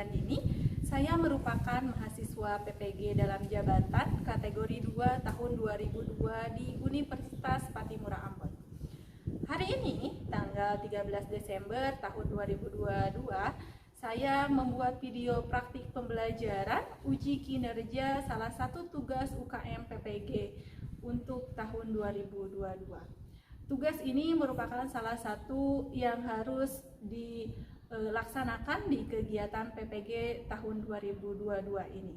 Supriyandini. Saya merupakan mahasiswa PPG dalam jabatan kategori 2 tahun 2002 di Universitas Patimura Ambon. Hari ini, tanggal 13 Desember tahun 2022, saya membuat video praktik pembelajaran uji kinerja salah satu tugas UKM PPG untuk tahun 2022. Tugas ini merupakan salah satu yang harus dilaksanakan di kegiatan PPG tahun 2022 ini.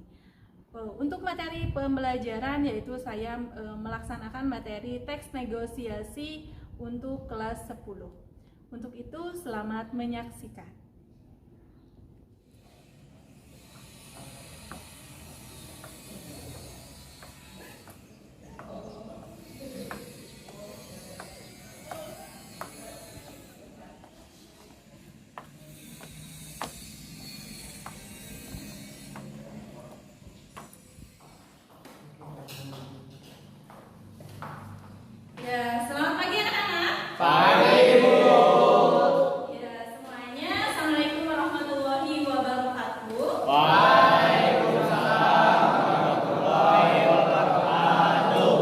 Untuk materi pembelajaran yaitu saya melaksanakan materi teks negosiasi untuk kelas 10. Untuk itu selamat menyaksikan. Ya, selamat pagi anak-anak. Pagi, Ibu. Ya, semuanya, Assalamualaikum warahmatullahi wabarakatuh. Waalaikumsalam warahmatullahi wabarakatuh.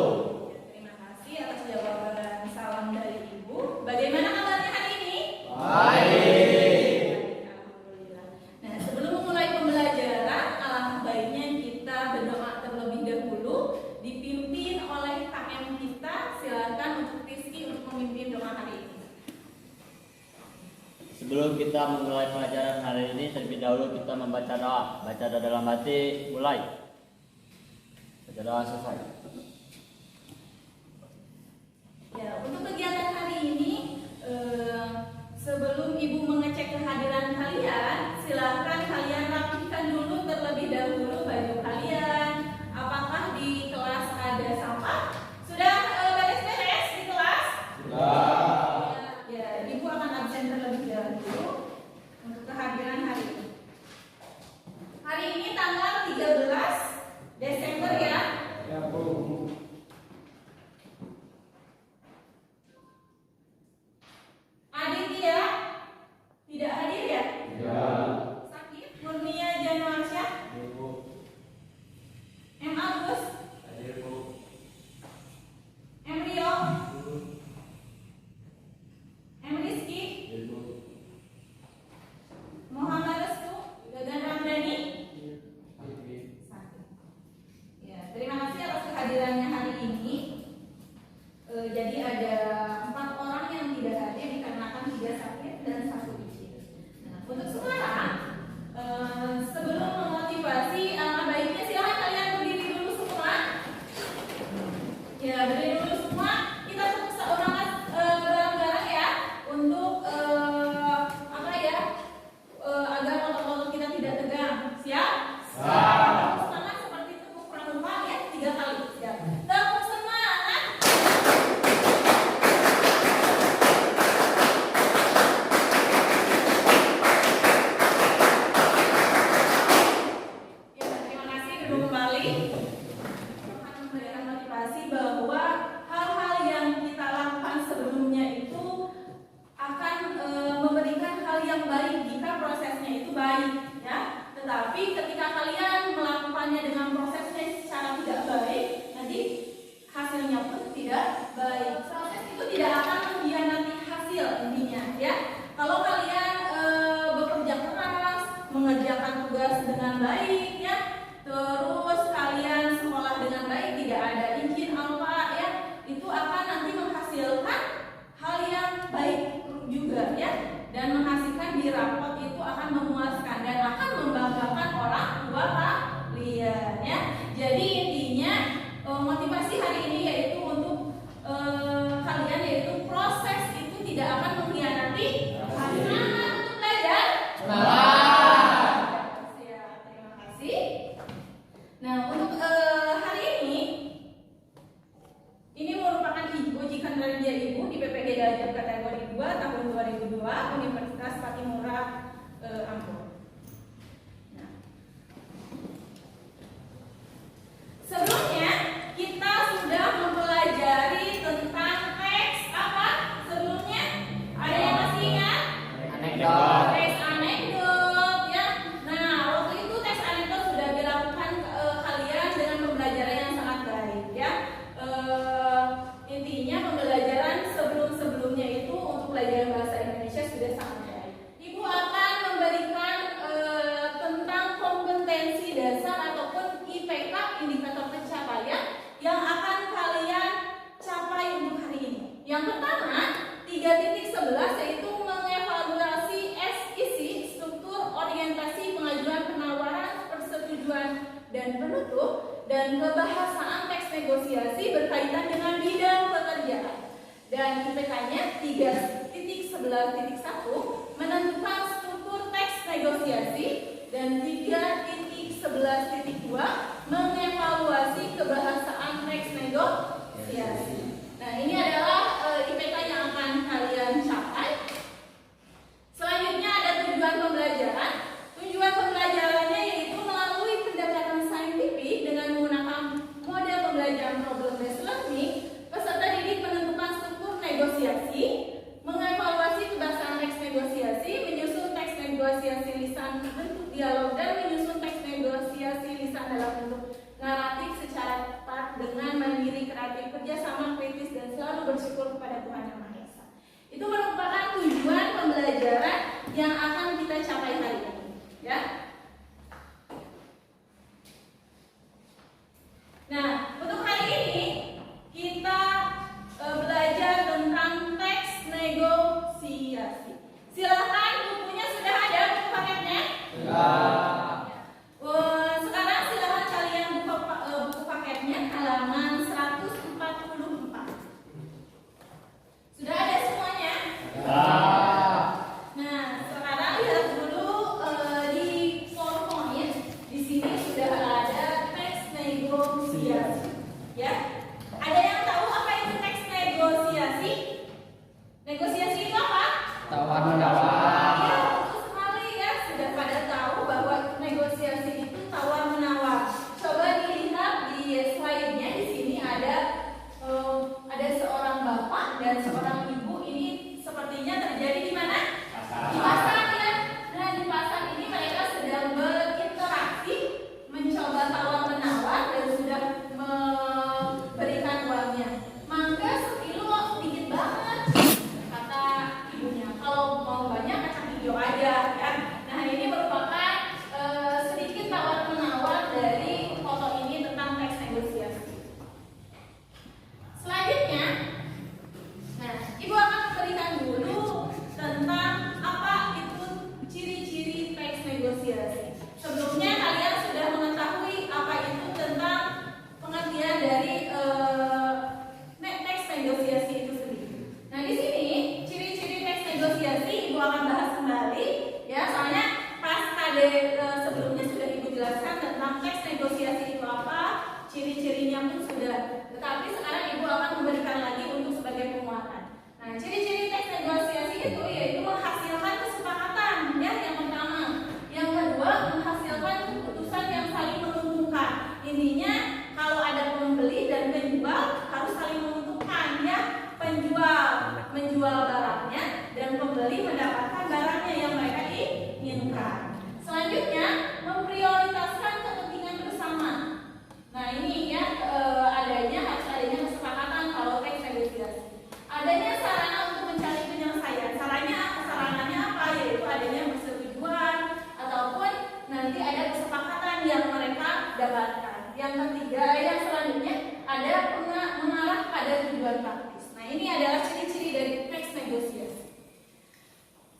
Ya, terima kasih atas jawaban salam dari Ibu. Bagaimana kabarnya hari ini? Baik. Alhamdulillah. Nah, sebelum memulai pembelajaran, alangkah baiknya kita berdoa terlebih dahulu, dipimpin oleh KM kita. Silakan untuk Rizky untuk memimpin doa hari ini. Sebelum kita memulai pelajaran hari ini, terlebih dahulu kita membaca doa. Baca doa dalam hati, mulai. Baca doa selesai. Ya, untuk kegiatan hari ini, sebelum Ibu mengecek kehadiran kalian, silakan kalian rapikan dulu terlebih dahulu baju kalian. Apakah di kelas ada sampah? Sudah beres-beres di kelas? Ya, Ibu akan absen terlebih dahulu untuk kehadiran hari ini. Hari ini tanggal 13 Desember ya. Ya, Bu. Aditya tidak hadir ya? Ya. Sakit? Murnia Januarsyah? Ibu. M. Agus? Hadir, Bu. M. Rio? M. Rizky? Ibu. Muhammad Restu? Gagan Ramdhani? Sakit. Ya, terima kasih atas kehadirannya hari ini. Jadi ada 4 orang yang tidak hadir dikarenakan 3 sakit dan 1 izin. Nah, untuk sekarang, sebelum memotivasi, alangkah baiknya silahkan kalian berdiri dulu semua. Ya, berdiri dulu semua. Kita tepuk seorang bareng-bareng ya untuk apa ya? Agar otot-otot kita tidak tegang. Siap? Tepuk semangat seperti tepuk pramuka ya, 3 kali. Siap. Tepuk semangat. Ya, terima kasih. Duduk kembali. Akan memberikan motivasi bahwa hal-hal yang kita lakukan sebelumnya itu akan memberikan hal yang baik jika prosesnya itu baik, ya. Tetapi ketika kalian melakukannya dengan prosesnya secara tidak baik, nanti hasilnya pun tidak baik. Proses itu tidak akan mengkhianati hasil intinya, ya. Kalau kalian bekerja keras, mengerjakan tugas dengan baik, ya, terus kalian sekolah dengan baik, tidak ada izin apa, ya, itu akan nanti menghasilkan hal yang baik juga, ya, dan menghasilkan di rapot itu akan memuaskan dan akan membanggakan orang tua kalian, ya. Jadi intinya motivasi hari ini yaitu untuk kalian yaitu proses itu tidak akan mengkhianati hasil. Untuk belajar. Siap, terima kasih. Nah, untuk hari ini merupakan uji kinerja Ibu di PPG Dajab kategori 2 tahun 2002 Universitas Patimura Ambon. dan penutup, dan kebahasaan teks negosiasi berkaitan dengan bidang pekerjaan. Dan IPK-nya 3.11.1 menentukan struktur teks negosiasi, dan 3.11.2 mengevaluasi kebahasaan teks negosiasi. Nah, ini adalah IPK yang akan kalian capai. Selanjutnya ada tujuan pembelajaran. Tujuan pembelajarannya yaitu melalui pendekatan saintifik dengan menggunakan model pembelajaran problem based learning, peserta didik menentukan struktur negosiasi, mengevaluasi kebahasaan teks negosiasi, menyusun teks negosiasi lisan bentuk dialog, dan menyusun teks negosiasi lisan dalam bentuk naratif secara tepat dengan mandiri, kreatif, kerjasama, kritis, dan selalu bersyukur kepada Tuhan Yang Maha Esa. Itu merupakan tujuan pembelajaran yang akan kita capai hari ini, ya. Nah, untuk hari ini kita belajar tentang teks negosiasi. Silakan, bukunya sudah ada, buku paketnya? Sekarang silakan kalian buka buku paketnya halaman 144. Sudah ada semuanya? Nah, sekarang lihat dulu di PowerPoint. Di sini sudah ada teks negosiasi. Ya. Ada yang tahu apa itu teks negosiasi? Negosiasi itu apa? Tawar-menawar. Ya, betul sekali ya. Sudah pada tahu bahwa negosiasi itu tawar-menawar. Coba dilihat di slide-nya, di sini ada seorang bapak dan seorang ibu. Ini sepertinya terjadi di mana? Di pasar ya. Nah, di pasar ini mereka sedang berinteraksi, mencoba tawar-menawar dan sudah memberikan uangnya. Mangga sekilo sedikit banget, kata ibunya. Kalau mau banyak kacang hijau aja ya. Nah, ini merupakan sedikit tawar-menawar dari foto ini tentang teks negosiasi. Selanjutnya, nah, ibu akan memberikan dulu tentang apa itu ciri-ciri teks negosiasi. Sebelumnya kalian sudah mengetahui apa itu tentang pengertian dari teks negosiasi itu sendiri. Nah, di sini ciri-ciri teks negosiasi ibu akan bahas kembali, ya. Soalnya pas tadi sebelumnya sudah ibu jelaskan tentang teks negosiasi itu apa, ciri-cirinya pun sudah. Tetapi sekarang ibu akan memberikan lagi untuk sebagai penguatan. Nah, ciri-ciri teks negosiasi itu yaitu menghasilkan kesepakatan, ya, yang pertama. Yang kedua, menghasilkan keputusan yang saling menguntungkan. Intinya kalau ada pembeli dan penjual harus saling menguntungkan, ya. Penjual menjual barangnya dan pembeli mendapatkan barangnya yang mereka inginkan. Selanjutnya, memprioritaskan kepentingan bersama. Nah, ini ya, harus adanya kesepakatan kalau teks negosiasi. Adanya sarana untuk mencari penyelesaian. Sarananya apa? Yaitu adanya persetujuan ataupun nanti ada kesepakatan yang mereka dapatkan. Yang ketiga, yang selanjutnya ada mengarah pada tujuan praktis. Nah, ini adalah ciri-ciri dari teks negosiasi.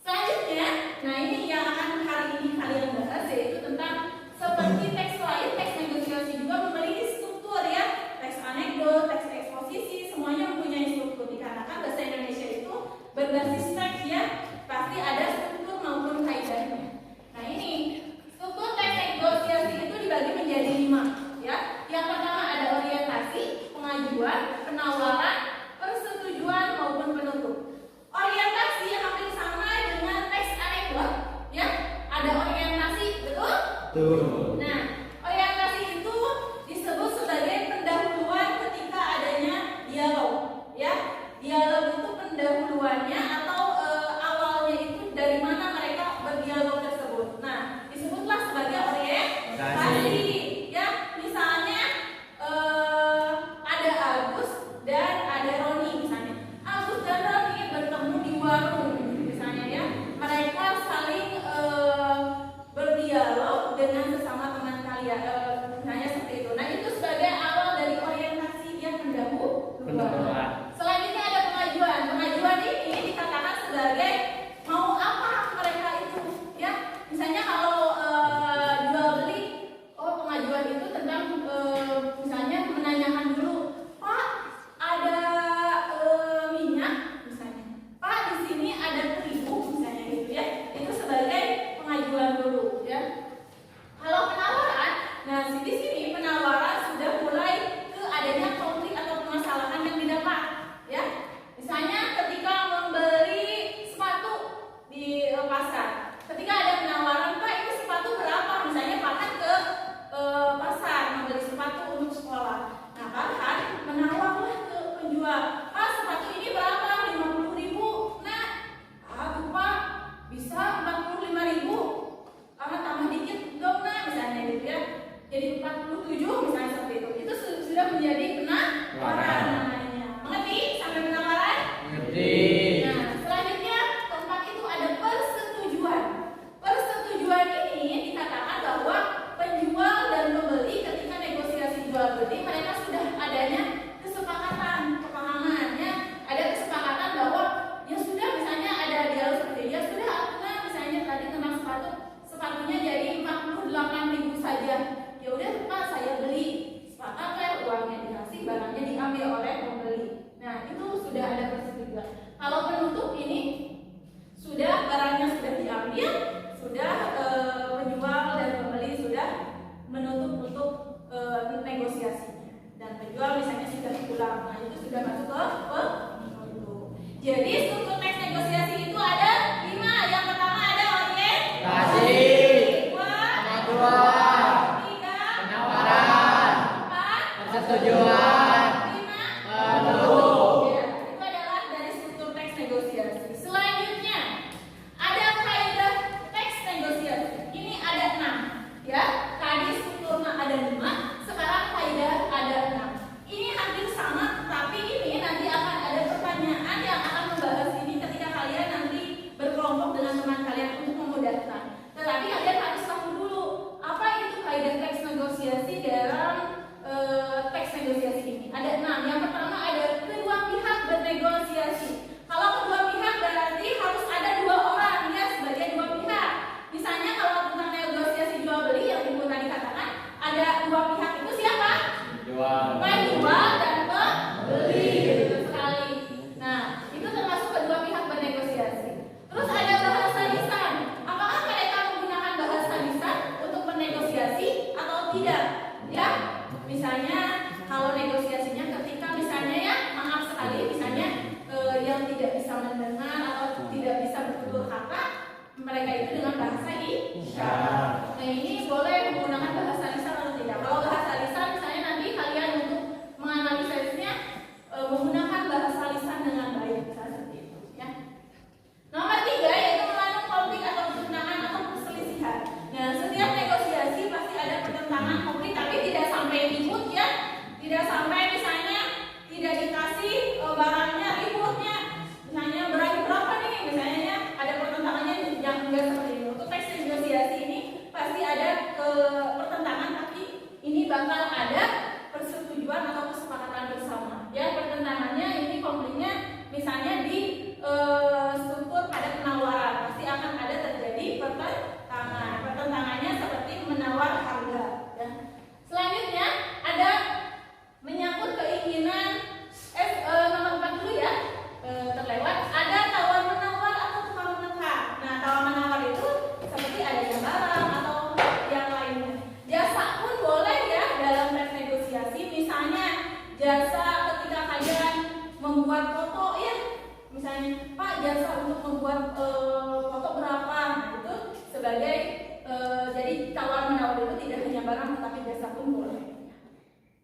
Selanjutnya, nah ini yang akan hari ini kalian bahas, yaitu tentang seperti teks lain, teks negosiasi juga memiliki struktur, ya. Teks anekdot, teks eksposisi, semuanya mempunyai struktur. Dikarenakan bahasa Indonesia itu berbasis teks, ya, pasti ada struktur maupun kaidahnya. Nah, ini struktur teks negosiasi itu dibagi menjadi 5, ya. Yang pertama ada orientasi, pengajuan, penawaran, persetujuan maupun penutup. Orientasi yang hampir sama dengan teks anekdot, ya. Ada orientasi, betul? Betul. Nah, orientasi itu disebut sebagai pendahuluan ketika adanya dialog, ya. Dialog itu pendahuluannya atau awalnya itu dari mana mereka berdialog tersebut. Nah, disebutlah sebagai orientasi, ya. Misalnya ada Agus dan ada Roni misalnya. Agus dan Roni bertemu di warung misalnya, ya. Mereka saling berdialog dengan sesama teman kalian, misalnya seperti itu. Nah, itu sebagai awal dari orientasi yang pendahuluan. Selanjutnya ada pengajuan. Pengajuan ini dikatakan sebagai mau apa mereka itu, ya. Misalnya kalau jual beli, pengajuan itu tentang jadi 47 misalnya seperti itu sudah menjadi penawaran namanya. Mengerti sampai penawaran? Mengerti. Nah, selanjutnya keempat itu ada persetujuan. Persetujuan ini dikatakan bahwa penjual dan pembeli ketika negosiasi jual beli mereka sudah adanya kesepakatan, kepahamannya, ada kesepakatan bahwa ya sudah misalnya ada dialog seperti ya sudah aku misalnya tadi tentang sepatunya jadi 48.000 saja. Ya udah Pak, saya beli. Sepakat uangnya dikasih, barangnya diambil oleh pembeli. Nah, itu sudah ada persetujuan. Kalau penutup ini sudah barangnya sudah diambil, sudah penjual dan pembeli sudah menutup untuk negosiasinya. Dan penjual misalnya sudah pulang. Nah, itu sudah masuk ke penutup. Jadi struktur teks negosiasi itu ada 5. Yang pertama ada orientasi. Pengaduan. 3. Penawaran. 4. Persetujuan. 5. Ya, itu adalah dari struktur teks negosiasi. Selanjutnya ada kaidah teks negosiasi. Ini ada 6. Ya, tadi strukturnya ada 5, sekarang kaidah ada 6. Ini hampir sama, tapi ini nanti akan ada pertanyaan yang akan membahas ini ketika kalian nanti berkelompok dengan teman kalian untuk memudahkan. Tetapi kalian harus tahu dulu apa itu kaidah teks negosiasi dalam teks negosiasi ini. Ada 6. Yang pertama ada kedua pihak bernegosiasi. Kalau kedua pihak berarti harus ada 2 orang ya sebagai 2 pihak. Misalnya kalau tentang negosiasi jual beli yang Ibu tadi katakan ada 2 pihak itu siapa? Penjual dan pembeli. Betul sekali. Nah, itu termasuk kedua pihak bernegosiasi. Terus ada bahasa lisan. Apakah mereka menggunakan bahasa lisan untuk bernegosiasi atau tidak? Ya, misalnya kalau negosiasinya ketika misalnya ya maaf sekali misalnya yang tidak bisa mendengar atau tidak bisa bertutur kata, mereka itu dengan bahasa isyarat. Nah, ini boleh menggunakan bahasa lisan atau tidak? Kalau bahasa lisan misalnya nanti kalian untuk menganalisisnya menggunakan bahasa lisan dengan baik, misalnya seperti itu ya. Nomor 3 yaitu mengandung konflik atau pertentangan atau perselisihan. Nah, setiap negosiasi pasti ada pertentangan, konflik, tapi tidak sampai ribut ya. Tidak sampai misalnya tidak dikasih barangnya ributnya. Misalnya berapa nih misalnya ada pertentangannya yang enggak seperti itu. Untuk teks negosiasi ini pasti ada pertentangan, tapi ini bakal ada persetujuan atau kesepakatan bersama. Ya, pertentangannya ini konfliknya misalnya di struktur pada penawaran pasti akan ada terjadi pertentangan. Pertentangannya seperti menawar harga. Ya. Selanjutnya ada menyangkut keinginan nomor 4 dulu ya terlewat. Ada tawar menawar atau tukar menekar. Nah, tawar menawar itu seperti adanya barang atau yang lainnya. Jasa pun boleh ya dalam teks negosiasi. Misalnya jasa ketika kalian membuat foto ya, misalnya Pak jasa untuk membuat foto berapa, nah itu sebagai jadi tawar menawar itu tidak hanya barang tetapi jasa pun boleh.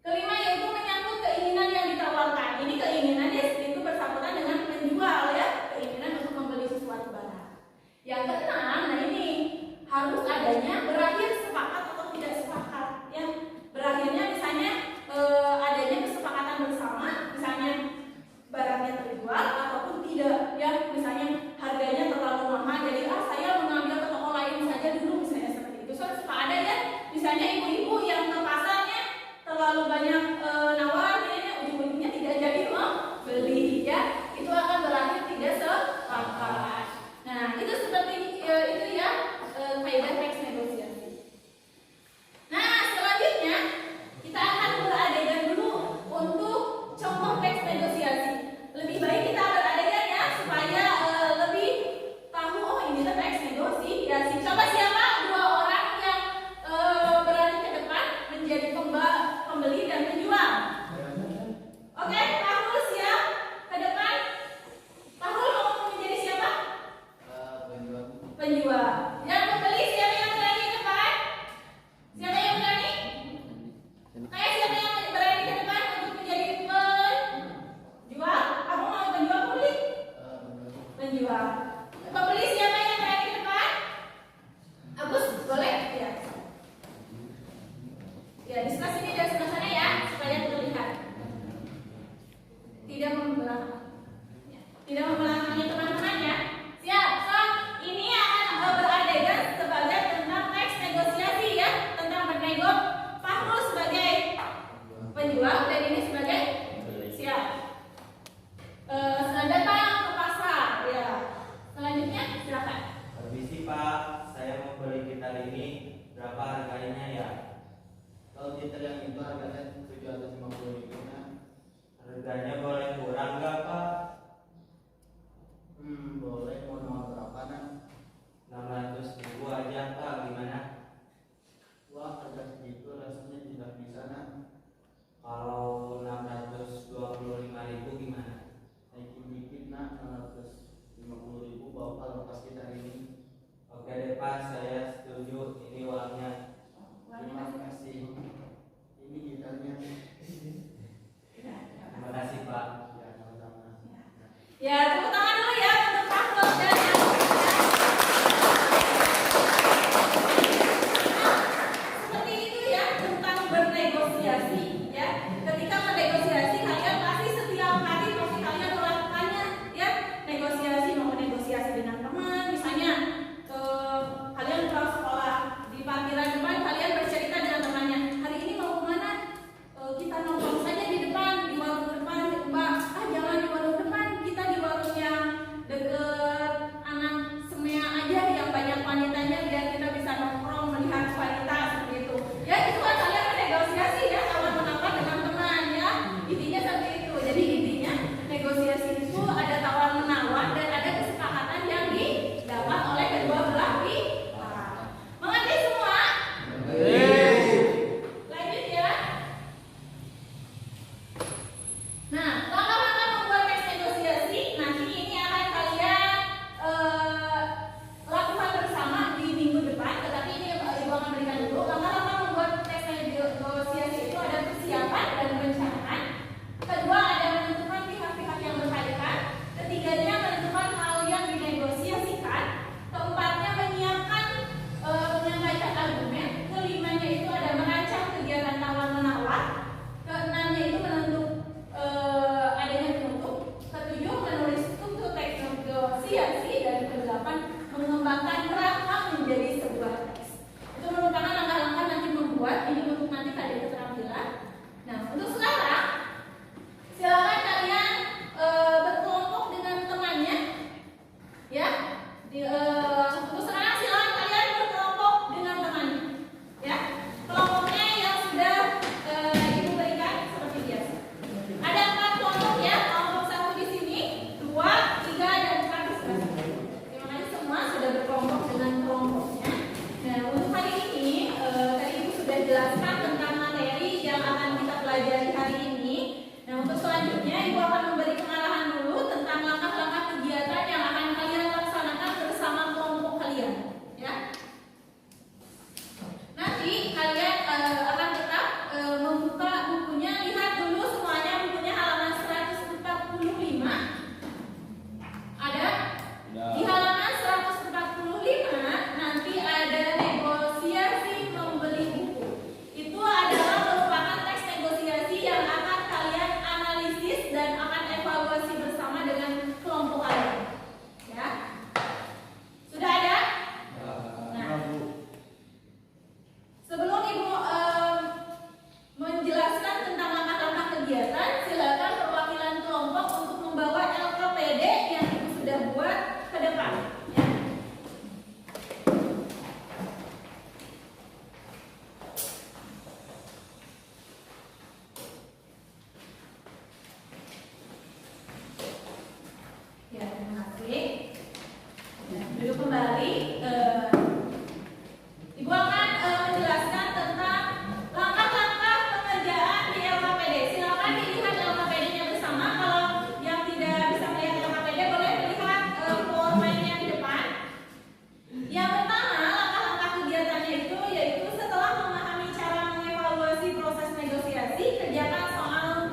Kelima yaitu menyangkut keinginan yang ditawarkan. Ini keinginannya itu bersangkutan dengan penjual ya, keinginan untuk membeli sesuatu barang. Yang keenam, nah ini harus adanya berakhir sepakat atau tidak sepakat ya. Berakhirnya misalnya adanya kesepakatan bersama, misalnya barangnya terjual ataupun tidak ya, misalnya harganya terlalu mahal jadi saya mengambil ke toko lain saja dulu misalnya seperti itu. So, suka ada ya misalnya ibu-ibu yang ke pasar Terima kasih. Ini gitarnya. Terima kasih Pak. Ya, sama-sama. Ya, tepuk tangan dulu ya untuk Pak Klos dan yang seperti itu ya tentang bernegosiasi ya. Ketika bernegosiasi kalian pasti setiap hari pasti kalian melakukannya ya. Negosiasi mau negosiasi dengan teman misalnya kalian pulang sekolah di parkiran depan kalian bercerita dengan temannya hari ini mau kemana. Kita nongkrong saja di depan di warung depan Mbak jangan di warung depan kita di warung yang deket anak semea aja yang banyak wanitanya biar kita bisa nongkrong melihat wanita seperti itu ya itu kan kalian bernegosiasi ya tawar menawar dengan teman ya intinya seperti itu jadi intinya negosiasi itu ada tawar menawar dan ada kesepakatan yang didapat oleh kedua belah pihak mengerti semua? Lanjut ya. Nah, langkah-langkah membuat teks negosiasi nanti ini akan kalian lakukan bersama di minggu depan. Tetapi ini Ibu akan berikan dulu. Langkah-langkah membuat teks negosiasi itu ada persiapan dan perencanaan. Kedua ada menentukan pihak-pihak yang berkaitan. Ketiganya menentukan hal yang dinegosiasikan. Keempatnya menyiapkan menyampaikan argumen. Kelimanya itu ada merancang kegiatan tawar-menawar. Keenamnya itu adanya penutup. Ketujuh menulis struktur teks negosiasi dan kedelapan mengembangkan kerangka menjadi sebuah teks. Itu merupakan langkah-langkah nanti membuat ini untuk nanti kalian keterampilan. Nah untuk sekarang silakan kalian berkelompok dengan temannya ya. Untuk sekarang silakan kalian berkelompok dengan temannya ya. Kelompoknya yang sudah Ibu berikan seperti biasa. Ada 4 kelompok ya, kelompok 1 di sini, 2, 3, dan 4 di sebelah sini. Terima kasih semua sudah berkelompok dengan kelompoknya. Nah untuk hari ini tadi Ibu sudah jelaskan tentang materi yang akan kita pelajari hari ini. Nah untuk selanjutnya Ibu akan memberi pengarahan dulu tentang langkah-langkah kegiatan yang akan kalian laksanakan bersama kelompok kalian ya. Nanti kalian akan tetap membuka bukunya, lihat dulu semuanya bukunya halaman 145. Ada? Di halaman 145 nanti ada negosiasi membeli buku. Itu adalah merupakan teks negosiasi yang akan kalian analisis dan akan evaluasi bersama dengan kelompok kalian. Ya. Sudah ada? Nah, sebelum Ibu menjelaskan tentang langkah-langkah kegiatan, silakan perwakilan kelompok untuk membawa LKPD yang Ibu sudah buat ke depan. Ya. Ya, terima kasih. Ya, duduk kembali. Ibu akan menjelaskan tentang langkah-langkah pengerjaan di LKPD. Silakan dilihat LKPD-nya bersama. Kalau yang tidak bisa melihat LKPD boleh melihat PowerPoint-nya di depan. Yang pertama, langkah-langkah kegiatannya itu yaitu setelah memahami cara mengevaluasi proses negosiasi, kerjakan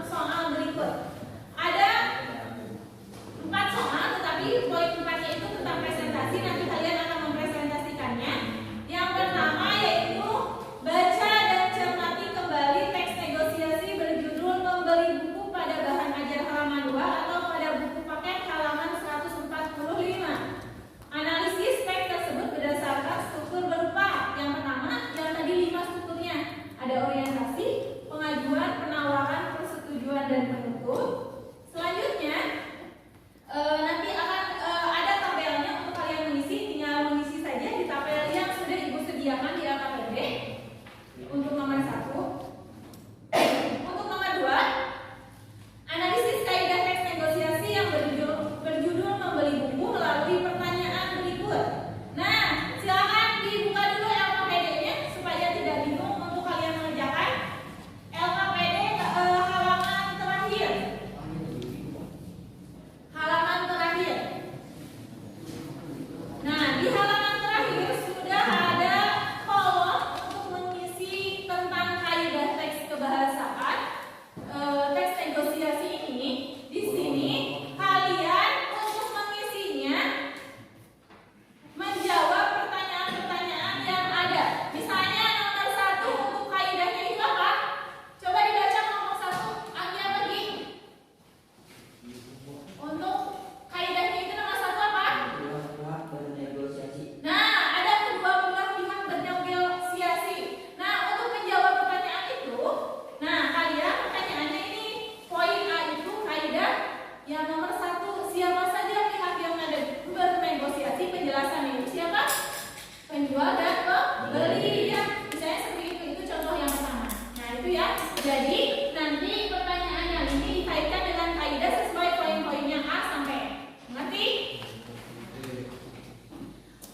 soal berikut. Ada 4 soal, tetapi poin 4-nya itu tentang presentasi. Nanti kalian akan mempresentasikannya. Yang pertama yaitu baca dan cermati kembali teks negosiasi berjudul membeli buku pada bahan ajar halaman 2 atau pada buku paket halaman 145. Analisis teks tersebut berdasarkan struktur berupa yang pertama, yang tadi 5 strukturnya. Ada orientasi, pengajuan, penawaran, persetujuan, dan penutup. Selanjutnya nanti akan ada tabelnya untuk kalian mengisi, tinggal mengisi saja di tabel yang sudah Ibu sediakan di LKPD. Untuk nomor 1. Untuk nomor 2, analisis kaidah teks negosiasi yang berjudul membeli buku melalui pertanyaan berikut. Nah, silakan dibuka dulu LKPD-nya supaya tidak bingung untuk kalian mengerjakan. Jadi nanti pertanyaannya ini dikaitkan dengan kaidah sesuai poin-poinnya A sampai E. Mengerti?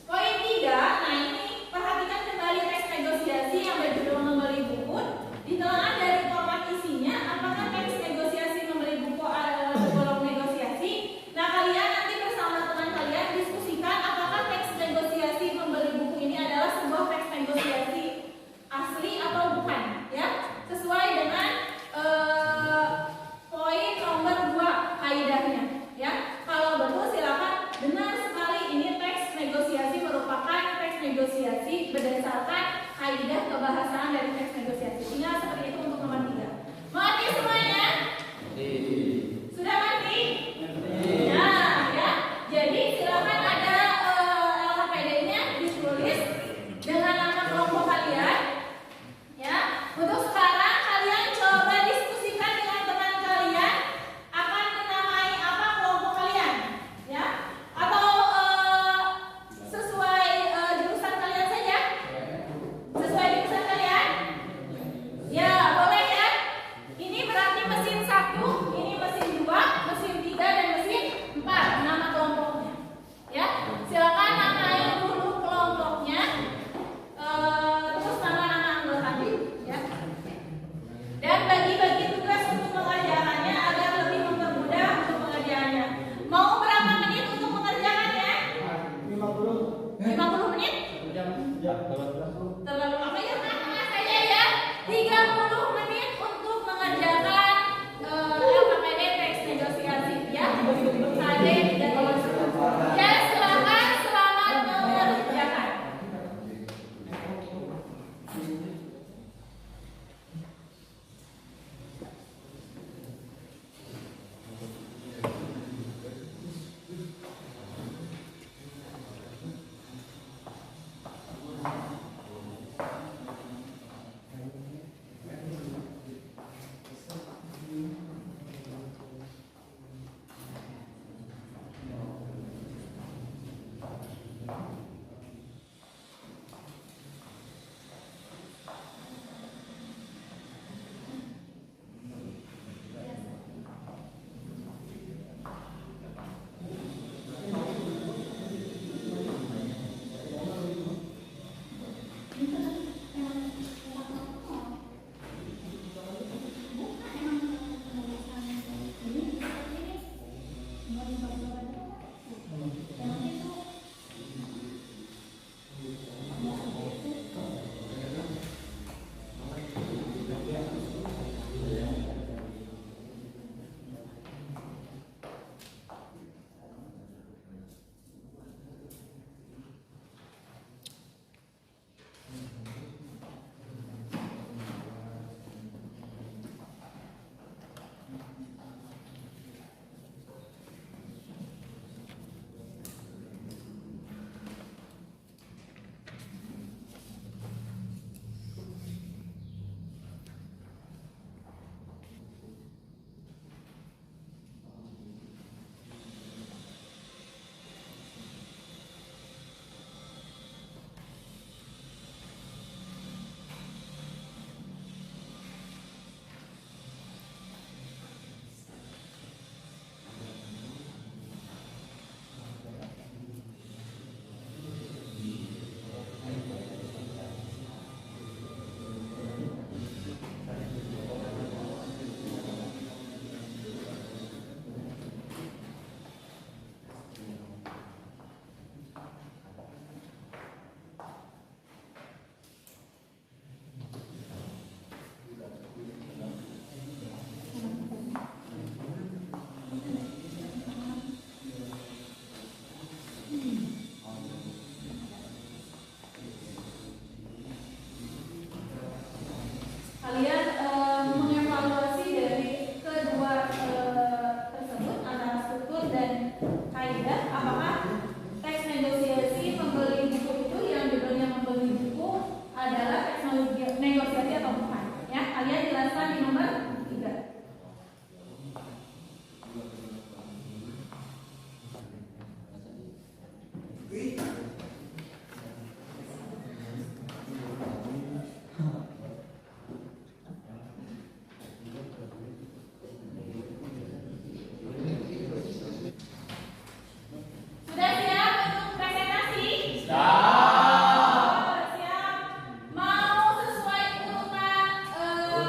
Poin 3, nah ini perhatikan kembali teks negosiasi yang berjudul membeli buku. Ditelaah dari format isinya, apakah teks negosiasi membeli buku adalah tergolong negosiasi? Nah, kalian nanti bersama teman kalian diskusikan apakah teks negosiasi membeli buku ini adalah sebuah teks negosiasi asli atau bukan, ya? Sesuai dengan poin nomor 2 kaidahnya, ya. Kalau betul silakan, benar sekali ini teks negosiasi merupakan teks negosiasi berdasarkan kaidah kebahasaan dari teks negosiasi. Ingat seperti itu untuk nomor 3. Mengerti semuanya? Sudah mengerti? Nah, ya. Jadi silakan ada LKPD-nya ditulis dengan nama kelompok kalian. Ya, untuk sekarang kalian coba diskusikan dengan teman kalian akan menamai apa kelompok kalian, ya? Atau sesuai jurusan kalian saja? Sesuai jurusan kalian? Ya, boleh ya. Ini berarti mesin 1, ini mesin 2, mesin 3 dan mesin 4 nama kelompoknya. Ya, silakan namai dulu kelompoknya. Terus nama-nama anggotanya, ya. Dan bagi-bagi tugas untuk mengerjakannya agar lebih mempermudah untuk pengerjaannya. Mau berapa menit untuk mengerjakannya? 50 menit? Terlalu lama ya, tengah-tengah saja ya. 30 menit untuk mengerjakan LKPD teks negosiasi, ya. KD dan ya, silakan selamat mengerjakan.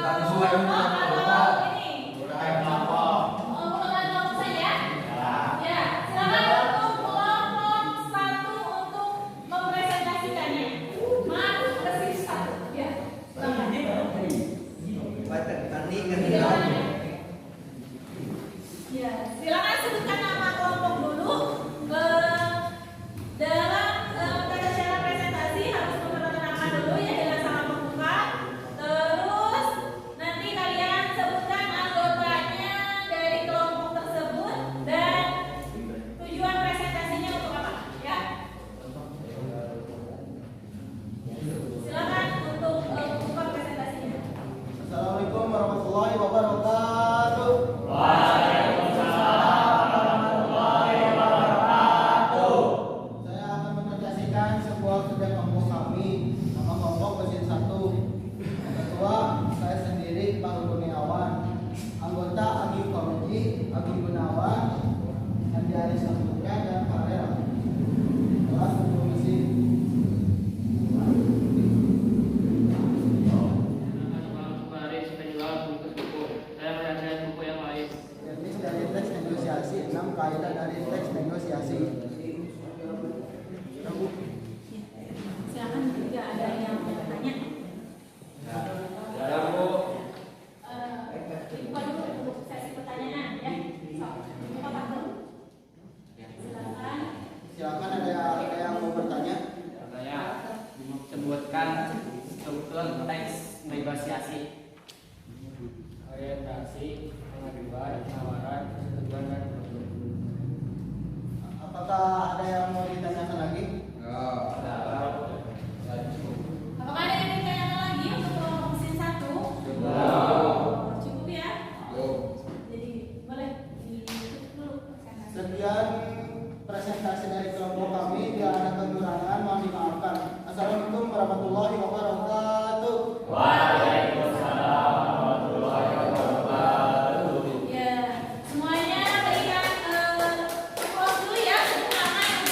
atau ini? Mulai kelompok. Mulai kelompok saja. Ya, silakan untuk kelompok 1 untuk mempresentasikannya. Mas, bersih 1. Ya, silakan. Ya, silakan sebutkan nama kelompok dulu. Dalam tata cara presentasi harus memperkenalkan dulu ya dengan sangat membuka. Terus nanti kalian sebutkan anggotanya dari kelompok tersebut dan tujuan presentasinya untuk apa, ya? Silakan untuk membuka presentasinya. Assalamualaikum warahmatullahi wabarakatuh. Saya akan mempresentasikan sebuah kerja kelompok kami. Nama kelompok mesin 1. Ketua saya sendiri Pak Kurniawan. Anggota Agi Komji, Agi Gunawan, Andi Aris Saputra dan Farel. Kelas untuk mesin. Baris penjual bungkus buku. Saya melihat buku yang lain. Teknis dari teks negosiasi 6 kaidah dari teks negosiasi. Silakan jika ada yang mau bertanya. Buka dulu untuk sesi pertanyaan ya. Buka Pak dulu. Silakan. Silakan ada yang mau bertanya. Saya sebutkan struktur teks negosiasi. Orientasi, pengaduan, penawaran, persetujuan dan produk. Apakah ada yang mau ditanyakan lagi? Apakah ada yang ditanyakan lagi untuk kelompok mesin 1? Cukup ya? Jadi boleh ditutup dulu presentasi. Sekian presentasi dari kelompok kami. Bila ada kekurangan mohon dimaafkan. Assalamualaikum warahmatullahi wabarakatuh. Ya, semuanya berikan applause dulu ya untuk nama yang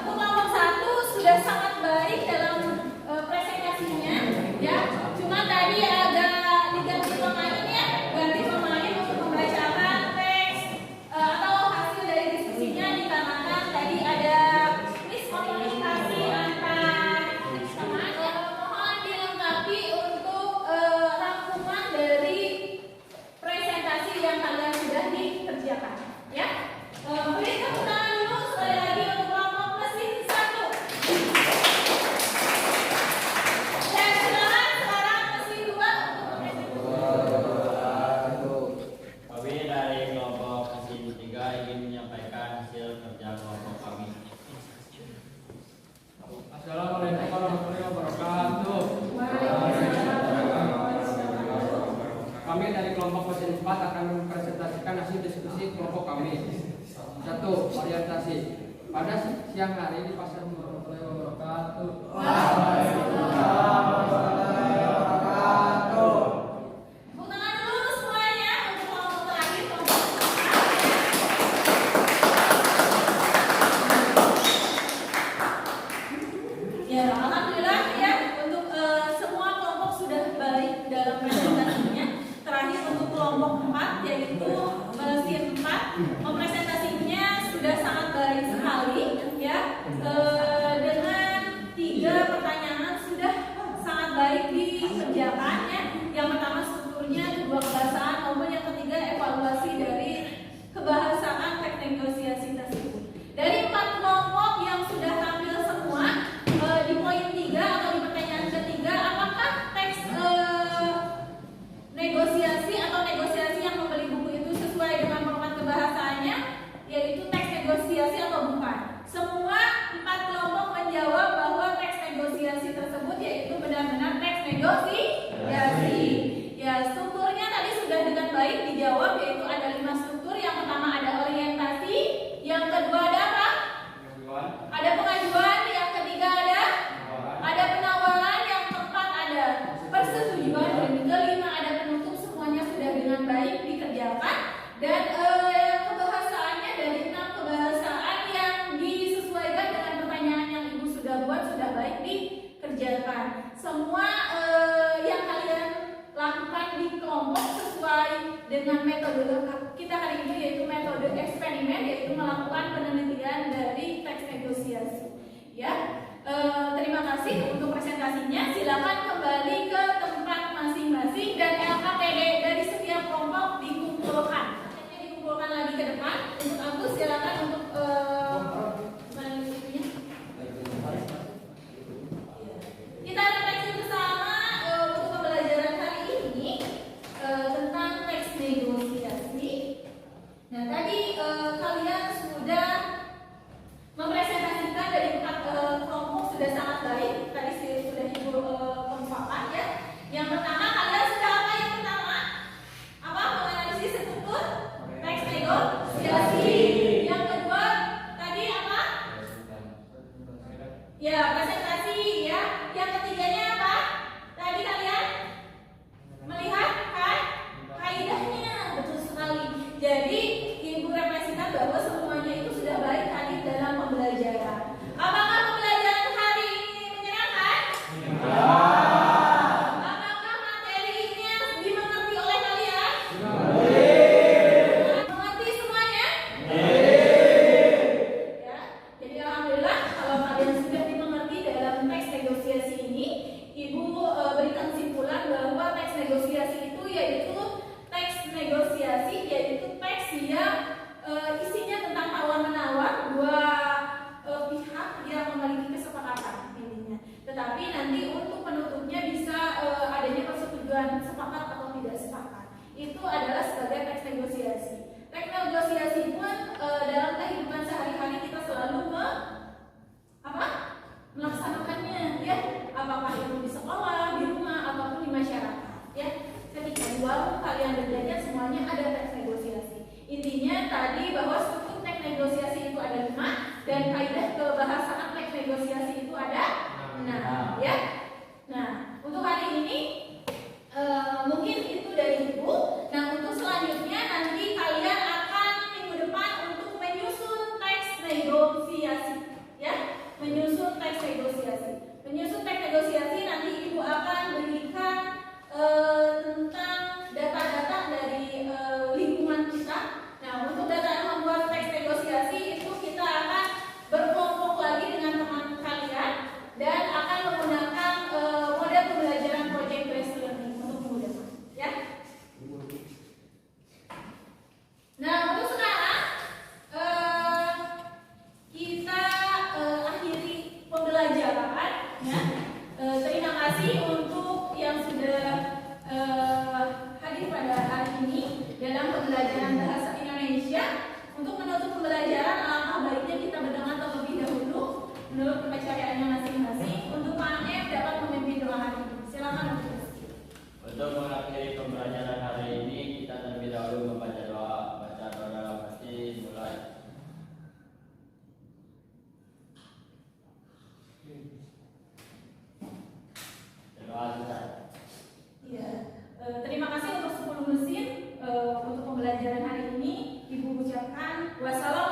untuk kelompok 1 sudah sangat baik dalam presentasinya ya. Cuma tadi agak diganti pemain ya, ganti pemain untuk membacakan teks atau hasil dari diskusinya dikarenakan tadi ada miskomunikasi antar teman. Mohon dilengkapi untuk rangkuman dari presentasi yang kalian sudah dikerjakan ya. Beri tepuk tangan dulu sekali lagi untuk kelompok mesin 1. Dan silakan sekarang mesin 2 untuk presentasi. Kami dari kelompok mesin 3 ingin menyampaikan hasil kerja kelompok kami. Assalamualaikum warahmatullahi wabarakatuh. Kami dari kelompok mesin 4 akan mempresentasikan hasil diskusi kelompok kami. 1. Orientasi. Pada siang hari di pasar warahmatullahi wabarakatuh. Tepuk tangan dulu semuanya untuk kelompok terakhir, kelompok 4. Ya, alhamdulillah ya untuk semua kelompok sudah baik dalam presentasinya. Terakhir untuk kelompok 4 yaitu mesin 4 mempresentasinya sudah sangat baik sekali ya. melakukan penelitian dari teks negosiasi. Ya, terima kasih untuk presentasinya. Silakan kembali ke tempat masing-masing dan LKPD dari setiap kelompok dikumpulkan. Dikumpulkan lagi ke depan. Untuk Agus silakan untuk kita refleksi bersama untuk pembelajaran hari ini tentang teks negosiasi. Nah, tadi kalian sudah mempresentasikan dari 4 kelompok sudah sangat baik. Tadi sudah Ibu kemukakan ya. Yang pertama kalian sudah apa yang pertama? Apa? Menganalisis struktur teks negosiasi. Yang kedua tadi apa? Ya, presentasi ya. Yang ketiganya apa? Tadi kalian melihat kan kaidahnya, betul sekali. Jadi Ibu refleksikan bahwa semuanya itu sudah baik tadi dalam pembelajaran. Apakah pembelajaran hari ini menyenangkan? Apakah materinya dimengerti oleh kalian? Mengerti semuanya? Ya, jadi alhamdulillah kalau kalian sudah dimengerti dalam teks negosiasi ini, Ibu berikan kesimpulan bahwa teks negosiasi itu yaitu teks yang isinya tentang tawar-menawar dua pihak yang memiliki kesepakatan intinya. Tetapi nanti untuk penutupnya bisa adanya persetujuan sepakat atau tidak sepakat. Itu adalah sebagai teks negosiasi. Teks negosiasi pun dalam kehidupan sehari-hari kita selalu melaksanakannya, ya. Apakah itu di sekolah, di rumah, ataupun di masyarakat, ya. Ketika di warung kalian belajar semuanya ada teks negosiasi. Intinya tadi bahwa struktur teks negosiasi itu ada 5 dan kaidah kebahasaan teks negosiasi itu ada 6, ya. Nah, untuk hari ini mungkin itu dari Ibu. Nah, untuk selanjutnya nanti kalian akan minggu depan untuk menyusun teks negosiasi, ya. Menyusun teks negosiasi. Menyusun teks negosiasi nanti Ibu akan berikan tentang data-data dari lingkungan kita. Nah, untuk data membuat teks negosiasi itu kita akan berkelompok lagi dengan teman kalian dan akan menggunakan model pembelajaran project based learning untuk minggu depan, ya. Nah, untuk sekarang kita akhiri pembelajaran, ya. Terima kasih untuk yang sudah hadir pada hari ini dalam pembelajaran bahasa Indonesia. Untuk menutup pembelajaran, alangkah baiknya kita berdoa terlebih dahulu menurut kepercayaannya masing-masing. Untuk Pak M dapat memimpin doa hari ini. Silakan. Untuk mengakhiri pembelajaran hari ini, kita terlebih dahulu membaca doa. Baca doa dalam hati, mulai. Terima kasih. Ya, terima kasih untuk 10 mesin untuk pembelajaran hari ini. Ibu ucapkan wassalam.